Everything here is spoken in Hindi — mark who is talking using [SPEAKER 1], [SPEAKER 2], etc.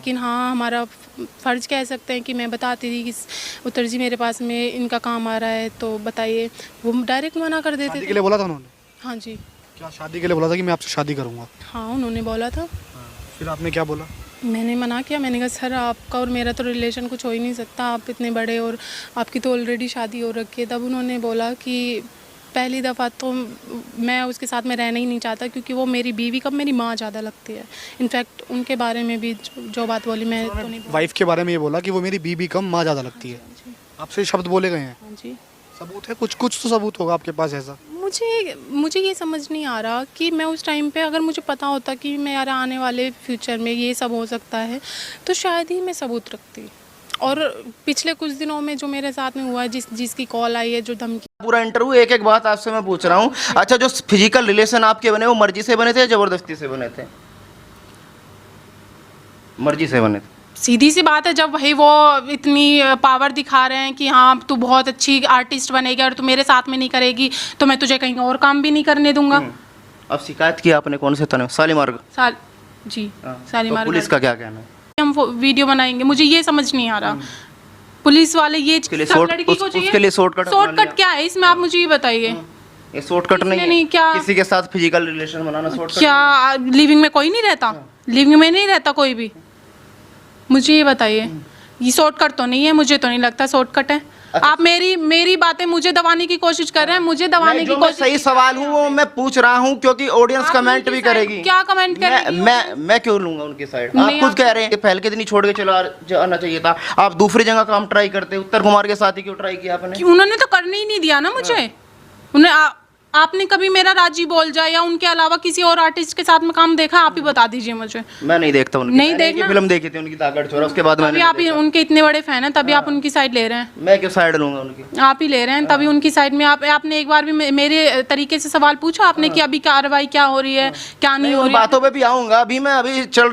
[SPEAKER 1] लेकिन हाँ, हमारा फ़र्ज़ कह सकते हैं कि मैं बताती थी कि उत्तर जी मेरे पास में इनका काम आ रहा है तो बताइए, वो डायरेक्ट मना कर देते
[SPEAKER 2] शादी के
[SPEAKER 1] थे।
[SPEAKER 2] लिए बोला था उन्होंने?
[SPEAKER 1] हाँ जी,
[SPEAKER 2] क्या शादी के लिए बोला था कि मैं आपसे शादी करूँगा?
[SPEAKER 1] हाँ उन्होंने बोला था।
[SPEAKER 2] फिर आपने क्या बोला?
[SPEAKER 1] मैंने मना किया, मैंने कहा सर आपका और मेरा तो रिलेशन कुछ हो ही नहीं सकता, आप इतने बड़े और आपकी तो ऑलरेडी शादी हो रखी है। तब उन्होंने बोला कि पहली दफ़ा तो मैं उसके साथ में रहना ही नहीं चाहता, क्योंकि वो मेरी बीवी कब मेरी माँ ज़्यादा लगती है। इनफैक्ट उनके बारे में भी जो बात बोली मैं तो नहीं बोली।
[SPEAKER 2] वाइफ के बारे में ये बोला कि वो मेरी बीबी कम माँ ज़्यादा लगती है।
[SPEAKER 1] हाँ जी,
[SPEAKER 2] आपसे ये शब्द बोले गए हैं?
[SPEAKER 1] हाँ जी।
[SPEAKER 2] सबूत है? कुछ कुछ तो सबूत होगा आपके पास ऐसा?
[SPEAKER 1] मुझे ये समझ नहीं आ रहा कि मैं उस टाइम पे अगर मुझे पता होता कि मेरा आने वाले फ्यूचर में ये सब हो सकता है तो शायद ही मैं सबूत रखती। और पिछले कुछ दिनों में जो मेरे साथ में हुआ है, जिसकी कॉल आई है, जो धमकी।
[SPEAKER 3] पूरा इंटरव्यू एक एक बात आपसे मैं पूछ रहा हूँ। अच्छा, जो फिजिकल रिलेशन आपके बने वो मर्जी से बने थे या जबरदस्ती से बने थे? मर्जी से बने थे।
[SPEAKER 1] सीधी सी बात है, जब भाई वो इतनी पावर दिखा रहे हैं कि हाँ तू बहुत अच्छी आर्टिस्ट बनेगी और तू मेरे साथ में नहीं करेगी तो मैं तुझे कहीं और काम भी नहीं करने दूंगा।
[SPEAKER 3] अब शिकायत की आपने कौन से थाने में? शालीमार?
[SPEAKER 1] जी,
[SPEAKER 3] तो
[SPEAKER 1] शालीमार।
[SPEAKER 3] पुलिस का क्या कहना है?
[SPEAKER 1] हम वीडियो बनाएंगे, मुझे ये समझ नहीं आ रहा। पुलिस वाले ये
[SPEAKER 3] उसके लिए
[SPEAKER 1] सब लड़की को चाहिए।
[SPEAKER 3] उसके लिए शॉर्टकट
[SPEAKER 1] शॉर्टकट क्या है इसमें, आप मुझे ये बताइए।
[SPEAKER 3] ये शॉर्टकट
[SPEAKER 1] इसमें
[SPEAKER 3] नहीं
[SPEAKER 1] नहीं,
[SPEAKER 3] है।
[SPEAKER 1] क्या
[SPEAKER 3] किसी के साथ फिजिकल रिलेशन बनाना शॉर्टकट?
[SPEAKER 1] क्या लिविंग में कोई नहीं रहता? लिविंग में नहीं रहता कोई भी? मुझे ये बताइए, ये शॉर्टकट तो नहीं है, मुझे तो नहीं लगता शॉर्टकट है। आप मेरी बातें मुझे दबाने की कोशिश कर रहे हैं, मुझे दबाने की कोशिश।
[SPEAKER 3] सही सवाल हूँ वो मैं पूछ रहा हूँ क्योंकि ऑडियंस कमेंट भी करेगी।
[SPEAKER 1] क्या कमेंट करेगी?
[SPEAKER 3] मैं क्यों लूंगा उनकी साइड? आप खुद कह रहे हैं कि पहले के दिन ही छोड़ के जाना चाहिए था। आप दूसरी जगह काम ट्राई करते। उत्तर कुमार के साथ ही क्यों ट्राई किया आपने?
[SPEAKER 1] उन्होंने तो करने ही नहीं दिया ना मुझे। आपने कभी मेरा राजी बोल जाए या उनके अलावा किसी और आर्टिस्ट के साथ में काम देखा? आप ही बता दीजिए मुझे।
[SPEAKER 3] मैं नहीं देखता उनकी।
[SPEAKER 1] नहीं देखना।
[SPEAKER 3] फिल्म देखी थी उनकी ताकत छोरा, उसके बाद मैंने
[SPEAKER 1] आप उनके इतने बड़े फैन हैं तभी आप उनकी साइड ले रहे हैं।
[SPEAKER 3] मैं क्यों साइड लूंगा उनकी?
[SPEAKER 1] आप ही ले रहे हैं तभी उनकी साइड में। आपने एक बार भी मेरे तरीके से सवाल पूछा आपने कि अभी कार्रवाई क्या हो रही है, क्या नहीं हो रही है?
[SPEAKER 3] बातों पे भी आऊंगा। अभी मैं चल